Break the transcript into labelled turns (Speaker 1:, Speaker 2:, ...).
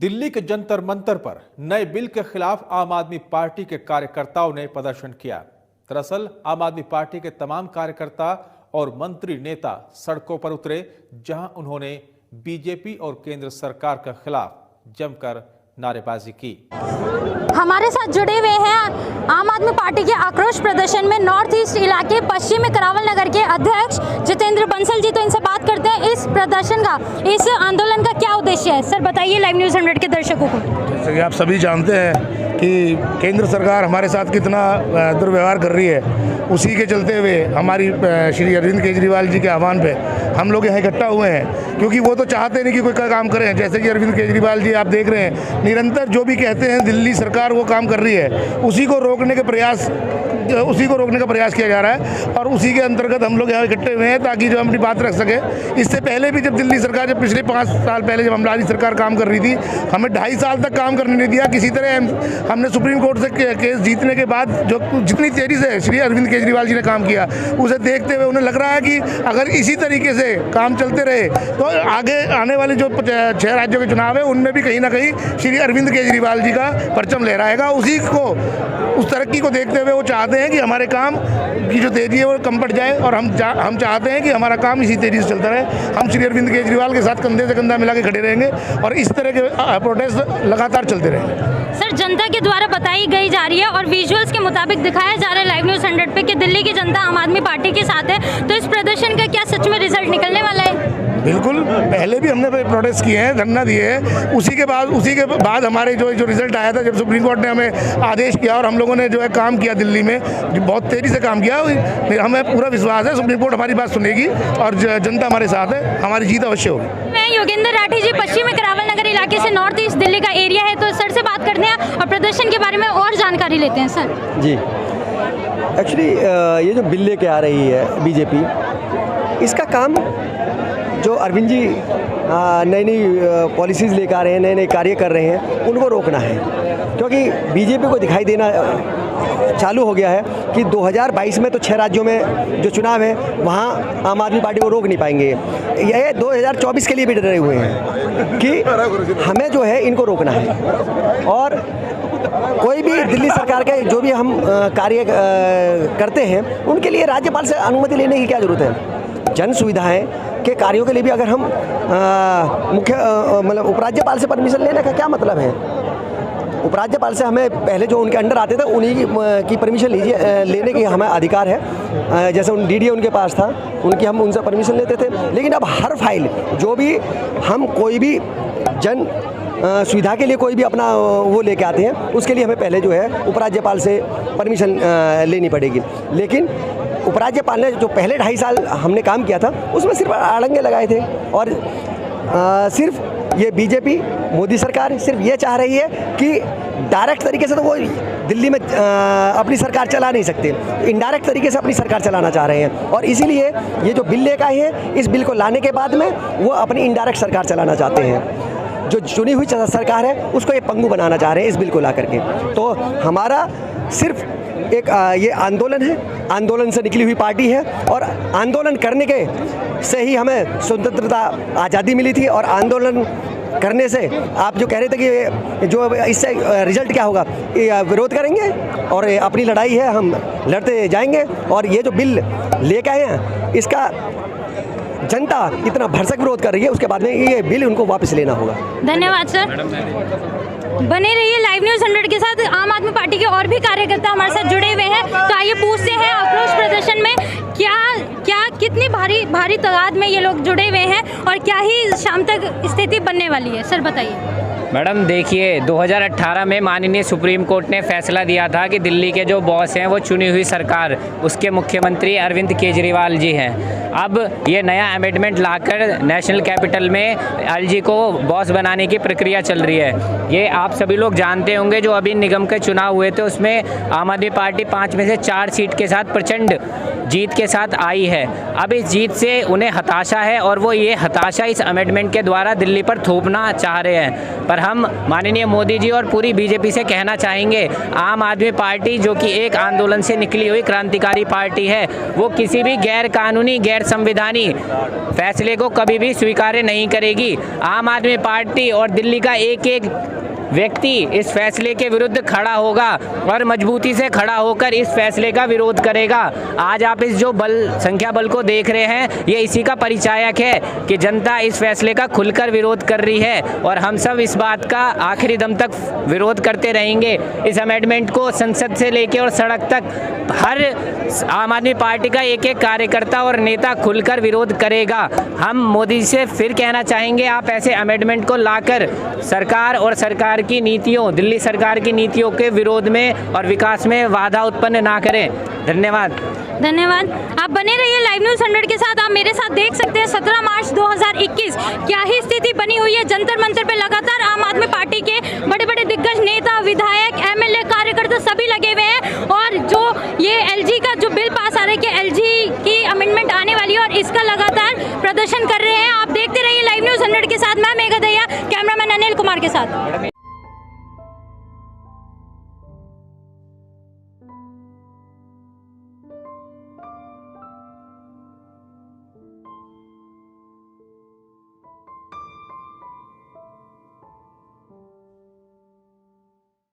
Speaker 1: दिल्ली के जंतर मंतर पर नए बिल के खिलाफ आम आदमी पार्टी के कार्यकर्ताओं ने प्रदर्शन किया। दरअसल आम आदमी पार्टी के तमाम कार्यकर्ता और मंत्री नेता सड़कों पर उतरे, जहां उन्होंने बीजेपी और केंद्र सरकार के खिलाफ जमकर नारेबाजी की।
Speaker 2: हमारे साथ जुड़े हुए हैं आम आदमी पार्टी के आक्रोश प्रदर्शन में नॉर्थ ईस्ट इलाके पश्चिमी करावल नगर के अध्यक्ष जितेंद्र बंसल जी। तो इनसे बात करते हैं, इस प्रदर्शन का, इस आंदोलन का क्या उद्देश्य है? सर बताइए लाइव न्यूज़ 100 के दर्शकों को।
Speaker 3: जैसे कि आप सभी जानते हैं कि केंद्र सरकार हमारे साथ कितना दुर्व्यवहार कर रही है, उसी के चलते हुए हमारी श्री अरविंद केजरीवाल जी के आह्वान पे हम लोग यहाँ इकट्ठा हुए हैं, क्योंकि वो तो चाहते नहीं कि कोई काम करें। जैसे कि अरविंद केजरीवाल जी आप देख रहे हैं, निरंतर जो भी कहते हैं दिल्ली सरकार वो काम कर रही है, उसी को रोकने का प्रयास किया जा रहा है और उसी के अंतर्गत हम लोग यहाँ इकट्ठे हुए हैं ताकि जो अपनी बात रख सके। इससे पहले भी जब दिल्ली सरकार, जब पिछले 5 साल पहले जब हमारी सरकार काम कर रही थी, हमें 2.5 साल तक काम करने नहीं दिया। किसी तरह हमने सुप्रीम कोर्ट से केस जीतने के बाद जो जितनी तेज़ी से श्री अरविंद केजरीवाल जी ने काम किया, उसे देखते हुए उन्हें लग रहा है कि अगर इसी तरीके से काम चलते रहे तो आगे आने वाले जो 6 राज्यों के चुनाव है उनमें भी कहीं ना कहीं श्री अरविंद केजरीवाल जी का परचम लहराएगा। उसी को, उस तरक्की को देखते हुए वो चाहते हैं कि हमारे काम की जो तेज़ी है वो कम पड़ जाए और हम चाहते हैं कि हमारा काम इसी तेज़ी से चलता रहे। हम श्री अरविंद केजरीवाल के साथ कंधे से कंधा मिला के खड़े रहेंगे और इस तरह के प्रोटेस्ट लगातार चलते रहेंगे।
Speaker 2: सर जनता के द्वारा बताई गई जा रही है और विजुअल्स के मुताबिक दिखाया जा रहा है लाइव न्यूज़ 100 पे कि दिल्ली की जनता आम आदमी पार्टी के साथ है। तो इस प्रदर्शन का क्या सच में रिजल्ट निकलने वाला है?
Speaker 3: बिल्कुल, पहले भी हमने प्रोटेस्ट किए हैं, धरना दिए हैं। उसी के बाद हमारे जो रिजल्ट आया था, जब सुप्रीम कोर्ट ने हमें आदेश किया और हम लोगों ने जो है काम किया दिल्ली में, जो बहुत तेज़ी से काम किया, हमें पूरा विश्वास है सुप्रीम कोर्ट हमारी बात सुनेगी और जनता हमारे साथ है, हमारी जीत अवश्य होगी।
Speaker 2: मैं योगेंद्र राठी जी, पश्चिमी करावल नगर इलाके से, नॉर्थ ईस्ट दिल्ली का एरिया है। तो सर से बात करते हैं और प्रदर्शन के बारे में और जानकारी लेते हैं। सर
Speaker 4: जी, एक्चुअली ये जो बिल लेके आ रही है बीजेपी, इसका काम जो अरविंद जी नई नई पॉलिसीज़ लेकर आ रहे हैं, नए नए कार्य कर रहे हैं, उनको रोकना है। क्योंकि बीजेपी को दिखाई देना चालू हो गया है कि 2022 में तो 6 राज्यों में जो चुनाव है वहाँ आम आदमी पार्टी को रोक नहीं पाएंगे। यह 2024 के लिए भी डरे हुए हैं कि हमें जो है इनको रोकना है। और कोई भी दिल्ली सरकार के जो भी हम कार्य करते हैं उनके लिए राज्यपाल से अनुमति लेने की क्या ज़रूरत है? जन सुविधाएं के कार्यों के लिए भी अगर हम मतलब उपराज्यपाल से परमिशन लेने का क्या मतलब है? उपराज्यपाल से हमें पहले जो उनके अंडर आते थे उन्हीं की परमिशन लेने की हमें अधिकार है। जैसे डीडीए उनके पास था, हम उनसे परमिशन लेते थे। लेकिन अब हर फाइल जो भी हम कोई भी जन सुविधा के लिए कोई भी अपना वो लेके आते हैं, उसके लिए हमें पहले जो है उपराज्यपाल से परमिशन लेनी पड़ेगी। लेकिन उपराज्यपाल ने जो पहले 2.5 साल हमने काम किया था उसमें सिर्फ अड़ंगे लगाए थे और सिर्फ ये बीजेपी मोदी सरकार सिर्फ ये चाह रही है कि डायरेक्ट तरीके से तो वो दिल्ली में अपनी सरकार चला नहीं सकते, इनडायरेक्ट तरीके से अपनी सरकार चलाना चाह रहे हैं। और इसीलिए ये जो बिल लेकर आए हैं, इस बिल को लाने के बाद में वो अपनी इनडायरेक्ट सरकार चलाना चाहते हैं। जो चुनी हुई सरकार है उसको ये पंगु बनाना चाह रहे हैं इस बिल को ला करके। तो हमारा सिर्फ एक ये आंदोलन है, आंदोलन से निकली हुई पार्टी है और आंदोलन करने के से ही हमें स्वतंत्रता आज़ादी मिली थी। और आंदोलन करने से आप जो कह रहे थे कि जो इससे रिजल्ट क्या होगा, विरोध करेंगे और अपनी लड़ाई है, हम लड़ते जाएंगे। और ये जो बिल लेकर आए हैं इसका जनता इतना भरसक विरोध कर रही है, उसके बाद में ये बिल उनको वापस लेना होगा।
Speaker 2: धन्यवाद सर। बने रहिए लाइव न्यूज़ 100 के साथ। आम आदमी पार्टी के और भी कार्यकर्ता हमारे साथ जुड़े हुए हैं, तो आइए पूछते हैं आक्रोश प्रदर्शन में कितनी भारी तादाद में ये लोग जुड़े हुए हैं और क्या ही शाम तक स्थिति बनने वाली है? सर बताइए।
Speaker 5: मैडम देखिए, 2018 में माननीय सुप्रीम कोर्ट ने फैसला दिया था कि दिल्ली के जो बॉस हैं वो चुनी हुई सरकार, उसके मुख्यमंत्री अरविंद केजरीवाल जी हैं। अब ये नया अमेंडमेंट लाकर नेशनल कैपिटल में एलजी को बॉस बनाने की प्रक्रिया चल रही है। ये आप सभी लोग जानते होंगे, जो अभी निगम के चुनाव हुए थे उसमें आम आदमी पार्टी 5 में से 4 सीट के साथ प्रचंड जीत के साथ आई है। अब इस जीत से उन्हें हताशा है और वो ये हताशा इस अमेंडमेंट के द्वारा दिल्ली पर थोपना चाह रहे हैं। पर हम माननीय मोदी जी और पूरी बीजेपी से कहना चाहेंगे, आम आदमी पार्टी जो कि एक आंदोलन से निकली हुई क्रांतिकारी पार्टी है, वो किसी भी गैर कानूनी, गैर संवैधानिक फैसले को कभी भी स्वीकार नहीं करेगी। आम आदमी पार्टी और दिल्ली का एक एक व्यक्ति इस फैसले के विरुद्ध खड़ा होगा और मजबूती से खड़ा होकर इस फैसले का विरोध करेगा। आज आप इस जो संख्या बल को देख रहे हैं, ये इसी का परिचायक है कि जनता इस फैसले का खुलकर विरोध कर रही है और हम सब इस बात का आखिरी दम तक विरोध करते रहेंगे। इस अमेंडमेंट को संसद से लेकर और सड़क तक हर आम आदमी पार्टी का एक एक कार्यकर्ता और नेता खुलकर विरोध करेगा। हम मोदी जी से फिर कहना चाहेंगे, आप ऐसे अमेंडमेंट को लाकर सरकार और सरकार की नीतियों, दिल्ली सरकार की नीतियों के विरोध में और विकास में बाधा उत्पन्न ना करें। धन्यवाद।
Speaker 2: धन्यवाद। आप बने रहिए लाइव न्यूज़ 100 के साथ। आप मेरे साथ देख सकते हैं 17 मार्च 2021 क्या ही स्थिति बनी हुई है। जंतर मंतर पे लगातार आम आदमी पार्टी के बड़े बड़े दिग्गज नेता, विधायक, एमएलए, कार्यकर्ता सभी लगे हुए हैं और जो ये एलजी का जो बिल पास आ रहा है कि एलजी की अमेंडमेंट आने वाली है और इसका लगातार प्रदर्शन कर रहे हैं। आप देखते रहिए लाइव न्यूज़ 100 के साथ। मैं मेघा दहिया, कैमरामैन अनिल कुमार के साथ।